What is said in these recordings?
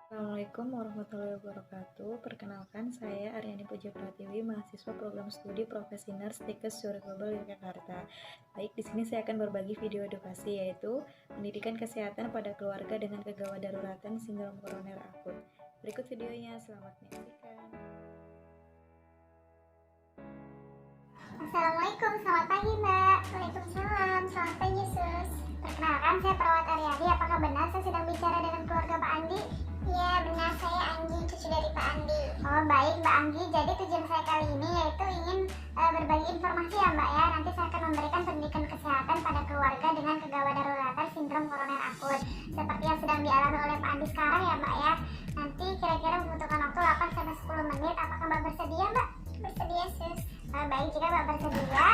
Assalamualaikum warahmatullahi wabarakatuh. Perkenalkan, saya Aryani Puja Pratiwi, mahasiswa program studi Profesi Nurse Tikes Surya Global Yogyakarta. Baik, di sini saya akan berbagi video edukasi yaitu pendidikan kesehatan pada keluarga dengan kegawat daruratan sindrom koroner akut. Berikut videonya, selamat menyaksikan. Assalamualaikum, selamat pagi Mbak. Waalaikumsalam, selamat pagi Sus. Perkenalkan, saya perawat Aryadi. Apakah benar saya sedang bicara dengan keluarga Pak Andi? Iya benar, saya Anggi, cucu dari Pak Andi. Oh baik Mbak Anggi, jadi tujuan saya kali ini yaitu ingin berbagi informasi ya Mbak ya. Nanti saya akan memberikan pendidikan kesehatan pada keluarga dengan kegawat daruratan sindrom koroner akut seperti yang sedang dialami oleh Pak Andi sekarang ya Mbak ya. Nanti kira-kira membutuhkan waktu 8-10 menit. Apakah Mbak bersedia Mbak? Bersedia Sus. Baik, jika Mbak bersedia,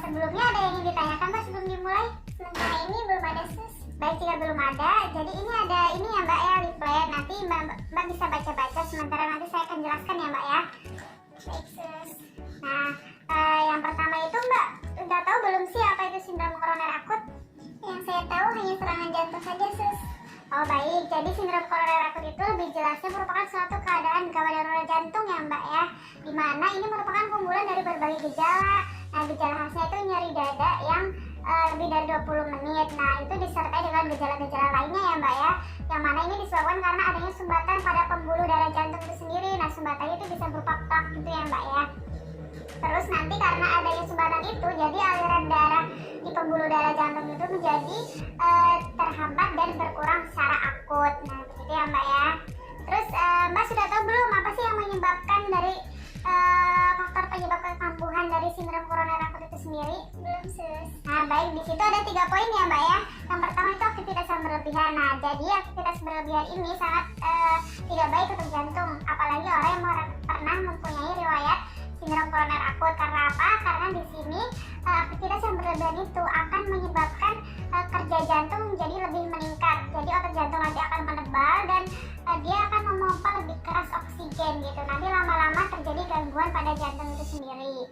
sebelumnya ada yang ingin ditanyakan Mbak sebelum dimulai? Sementara ini belum ada Sus. Baik, jika belum ada, jadi ini ada ini ya Mbak ya, leaflet. Nanti Mbak bisa baca-baca sementara nanti saya akan jelaskan ya Mbak ya. Baik Sus. Nah, yang pertama itu Mbak udah tahu belum sih apa itu sindrom koroner akut? Yang saya tahu hanya serangan jantung saja Sus. Oh baik, jadi sindrom koroner akut itu lebih jelasnya merupakan suatu keadaan gawat darurat jantung ya Mbak ya, dimana ini merupakan kumpulan dari berbagai gejala. Nah, gejala khasnya itu nyeri dada yang lebih dari 20 menit. Nah, itu disertai dengan gejala-gejala lainnya ya Mbak ya, yang mana ini disebabkan karena adanya sumbatan pada pembuluh darah jantung itu sendiri. Nah, sumbatannya itu bisa berupa plak gitu ya Mbak ya. Terus nanti karena adanya sumbatan itu, jadi aliran darah di pembuluh darah jantung itu menjadi terhambat dan berkurang secara akut. Nah, begitu ya Mbak ya. Terus Mbak sudah tahu belum apa sih yang menyebabkan dari faktor penyebab kekambuhan dari sindrom koroner akut itu sendiri? Belum Sus. Nah baik, di situ ada 3 poin ya Mbak ya. Yang pertama itu aktivitas yang berlebihan. Nah, jadi aktivitas berlebihan ini sangat tidak baik untuk jantung, apalagi orang yang pernah mempunyai riwayat sindrom koroner akut. Karena apa? Karena di sini aktivitas yang berlebihan itu akan menyebabkan kerja jantung menjadi lebih meningkat. Jadi otot jantung nanti akan menebal dan dia akan memompa lebih keras oksigen gitu. Nanti lama-lama terjadi gangguan pada jantung itu sendiri.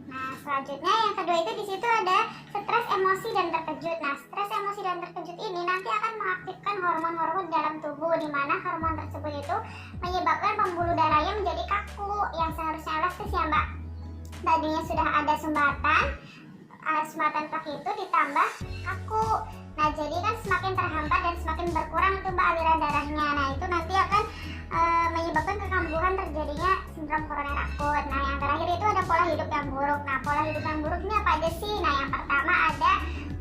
Nah, selanjutnya yang kedua itu di situ ada stres, emosi dan terkejut. Nah, stres, emosi dan terkejut ini nanti akan mengaktifkan hormon-hormon dalam tubuh, di mana hormon tersebut itu menyebabkan pembuluh darahnya menjadi kaku yang seharusnya elastis ya Mbak. Tadinya sudah ada sumbatan plak itu ditambah kaku. Nah, jadi kan semakin terhambat dan semakin berkurang itu Mbak aliran darahnya. Nah, itu nanti akan menyebabkan kekambuhan terjadinya sindrom koroner akut. Nah, yang terakhir itu ada pola hidup yang buruk. Nah, pola hidup yang buruk ini apa aja sih? Nah, yang pertama ada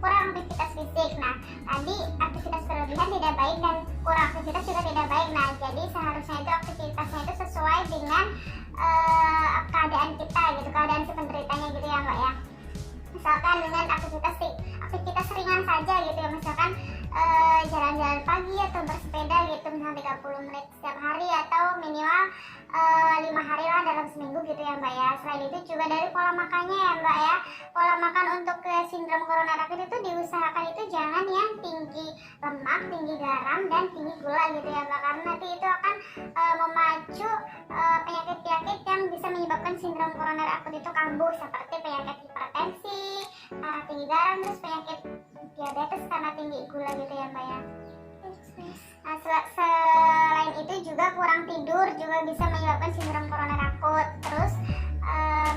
kurang aktivitas fisik. Nah, tadi aktivitas berlebihan tidak baik dan kurang aktivitas juga tidak baik. Nah, jadi seharusnya itu aktivitasnya itu sesuai dengan keadaan kita gitu, keadaan si penderitanya gitu ya Mbak ya. Misalkan dengan aktivitas ringan saja gitu ya, misalkan jalan-jalan pagi atau bersepeda gitu misalnya 30 menit setiap hari atau minimal 5 hari lah dalam seminggu gitu ya Mbak ya. Selain itu juga dari pola makannya ya Mbak ya. Pola makan untuk sindrom koroner akut itu diusahakan itu jangan yang tinggi lemak, tinggi garam dan tinggi gula gitu ya Mbak, karena nanti itu akan memacu penyakit-penyakit yang bisa menyebabkan sindrom koroner akut itu kambuh, seperti penyakit hipertensi karena tinggi garam, terus penyakit diabetes karena tinggi gula gitu ya Mbak ya. Nah, selain itu juga kurang tidur juga bisa menyebabkan sindrom koroner akut. Terus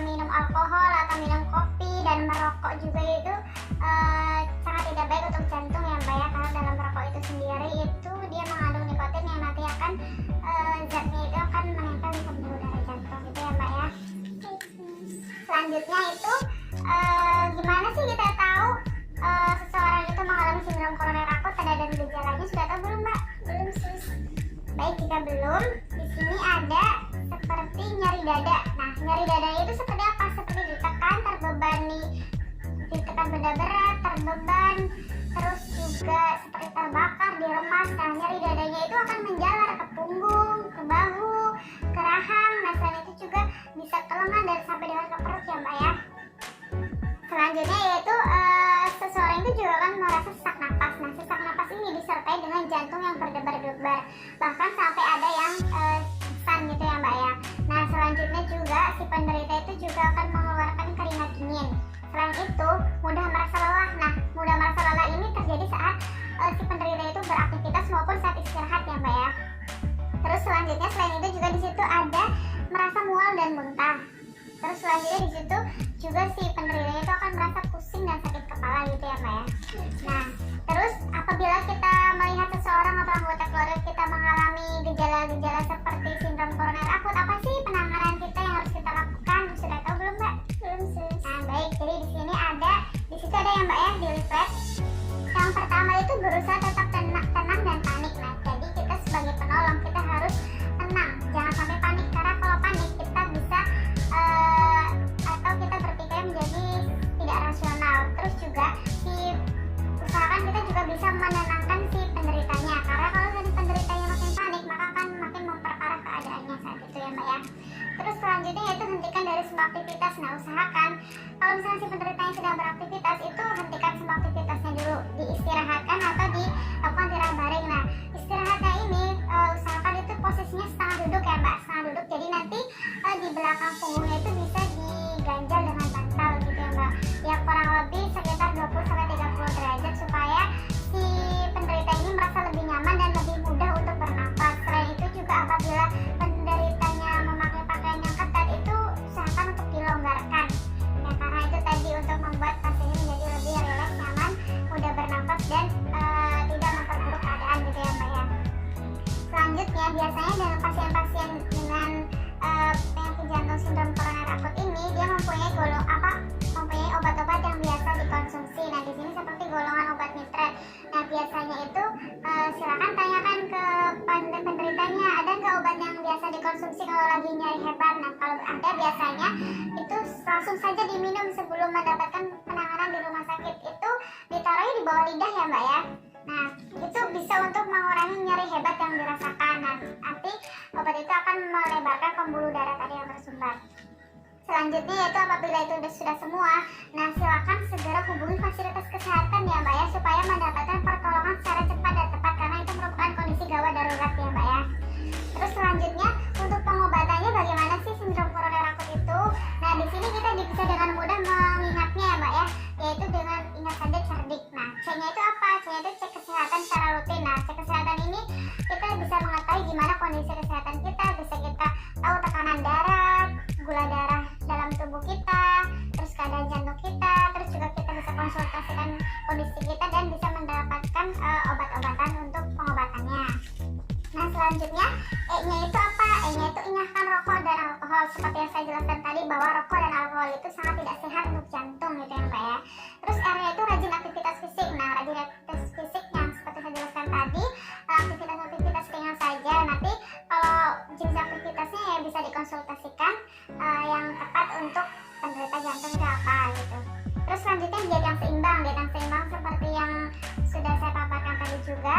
minum alkohol atau minum kopi dan merokok juga itu sangat tidak baik untuk jantung ya Mbak ya, karena dalam merokok itu sendiri itu dia mengandung nikotin yang nanti akan zatnya itu akan menempel di pembuluh darah jantung gitu ya Mbak ya. Selanjutnya itu gimana sih kita tahu seseorang itu mengalami sindrom koroner akut? Tanda dan gejalanya sudah tahu belum Mbak? Belum Sus. Baik, jika belum, di sini ada seperti nyeri dada. Nah, nyeri dada itu seperti apa? Seperti ditekan benda berat, terbeban, terus juga seperti terbakar, diremas. Nah, nyeri dadanya itu akan menjalar ke punggung, ke bahu, ke rahang. Nah, selain itu juga bisa ke lengan dan sampai dengan ke perut ya Mbak ya. Selanjutnya yaitu seseorang itu juga akan merasa sesak napas. Nah, sesak napas ini disertai dengan jantung yang berdebar-debar, bahkan sampai ada yang pingsan gitu ya Mbak ya. Nah, selanjutnya juga si penderita itu juga akan mengeluarkan keringat dingin. Selain itu, mudah merasa lelah. Nah, mudah merasa lelah ini terjadi saat si penderita itu beraktivitas maupun saat istirahat ya Mbak ya. selanjutnya selain itu juga di situ ada merasa mual dan muntah. Terus selanjutnya di situ juga si penderitanya itu akan merasa pusing dan sakit kepala gitu ya Mbak ya. Nah, terus apabila kita melihat seseorang atau anggota keluarga kita mengalami gejala-gejala seperti sindrom koroner akut, apa sih penanganan kita yang harus kita lakukan? Sudah tahu belum Mbak? Belum sis. Nah baik, jadi di situ ada yang Mbak ya di leaflet. Yang pertama itu berusaha tetap tenang dan panik. Nah, jadi kita sebagai penolong kita harus tenang, jangan sampai panik, karena kalau panik kita bisa atau kita berpikir menjadi tidak rasional. Terus juga usahakan kita juga bisa menenangkan si penderitanya, karena kalau si penderitanya makin panik maka akan makin memperparah keadaannya saat itu ya Mbak ya. Terus selanjutnya yaitu hentikan dari semua aktivitas. Nah, usahakan kalau misalnya si penderitanya sedang beraktivitas itu hentikan semua aktivitasnya dulu, diistirahatkan atau dilakukan tirar baring. Nah, istirahatnya ini usahakan itu posisinya setengah duduk ya Mbak, setengah duduk, jadi nanti di belakang punggungnya itu bisa diganjal dengan bantal gitu ya Mbak, ya kurang lebih sekitar 20-30 derajat supaya si penderita ini merasa lebih nyaman dan lebih mudah untuk bernafas. Selain itu juga apabila penderitanya memakai pakaian yang ketat itu usahakan untuk dilonggarkan ya, karena itu tadi untuk membuat pasiennya menjadi lebih rileks, nyaman, mudah bernafas dan tidak memperburuk keadaan gitu ya Mbak ya. Selanjutnya biasanya dengan pasien-pasien dengan penyakit jantung sindrom koroner akut ini dia mempunyai obat-obat yang biasa dikonsumsi. Nah, di sini seperti golongan obat nitrat. Nah, biasanya itu silakan tanyakan ke penderitanya, ada nggak obat yang biasa dikonsumsi kalau lagi nyeri hebat. Nah, kalau ada biasanya itu langsung saja diminum sebelum mendapatkan penanganan di rumah sakit. Itu ditaruhnya di bawah lidah ya Mbak ya. Nah, itu bisa untuk mengurangi nyeri hebat yang dirasakan. Nah, nanti obat itu akan melebarkan pembuluh darah tadi yang tersumbat. Selanjutnya yaitu apabila itu sudah semua, nah silakan segera hubungi fasilitas kesehatan ya Mbak ya, supaya mendapatkan pertolongan secara cepat dan tepat, karena itu merupakan kondisi gawat darurat ya Mbak ya. Terus selanjutnya untuk pengobatannya bagaimana sih sindrom koroner akut itu? Nah, di sini kita bisa dengan mudah mengingatnya ya Mbak ya, yaitu dengan ingat saja cerdik. Nah, C-nya itu apa? C-nya itu cek kesehatan secara rutin. Nah, cek kesehatan ini kita bisa mengetahui gimana kondisi kesehatan kita, bisa kita tahu tekanan darah, gula darah dalam tubuh kita, terus keadaan jantung kita, terus juga kita bisa konsultasikan kondisi kita dan bisa mendapatkan obat-obatan untuk pengobatannya. Nah, selanjutnya E-nya itu apa? E-nya itu ingatkan rokok dan alkohol. Seperti yang saya jelaskan tadi bahwa rokok dan alkohol itu sangat tidak sehat untuk jantung gitu ya Mbak ya. Terus R-nya itu rajin aktivitas fisik. Nah, rajin aktivitas fisik yang seperti saya jelaskan tadi, aktivitas ringan saja. Nanti kalau jenis aktivitasnya ya bisa dikonsultasikan yang tepat untuk penderita jantung itu apa gitu. Terus selanjutnya diet yang seimbang. Diet yang seimbang seperti yang sudah saya paparkan tadi juga,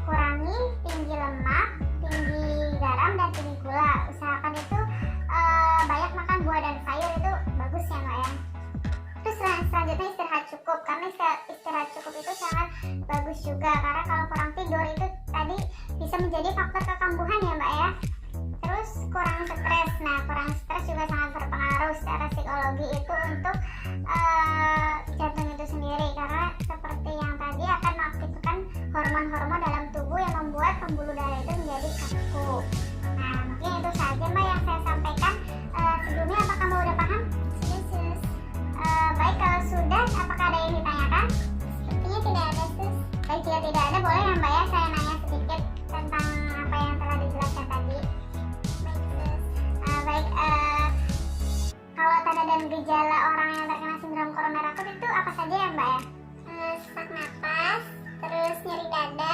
kurangi tinggi lemak, tinggi garam, dan tinggi gula. Usahakan itu banyak makan buah dan sayur, itu bagus ya Mbak ya. Terus selanjutnya istirahat cukup, karena istirahat cukup itu sangat bagus juga, karena kalau kurang tidur itu tadi bisa menjadi faktor kekambuhan ya Mbak ya. Terus kurangi stres. Nah, kurangi stres juga sangat berpengaruh secara psikologi itu untuk jantung itu sendiri, karena seperti yang tadi akan mengaktifkan hormon-hormon dalam tubuh yang membuat pembuluh darah itu menjadi kaku. Nah, mungkin itu saja Mbak yang saya sampaikan. Sebelumnya apa kamu udah paham? Sus. Baik, kalau sudah, apakah ada yang ditanyakan? Sepertinya tidak ada sus. Baik, jika tidak ada, boleh ya Mbak ya saya nanya sedikit tentang apa yang telah dijelaskan tadi. Baik, kalau tanda dan gejala orang yang terkena sindrom koroner akut itu apa saja ya Mbak ya? Sesak napas, terus nyeri dada,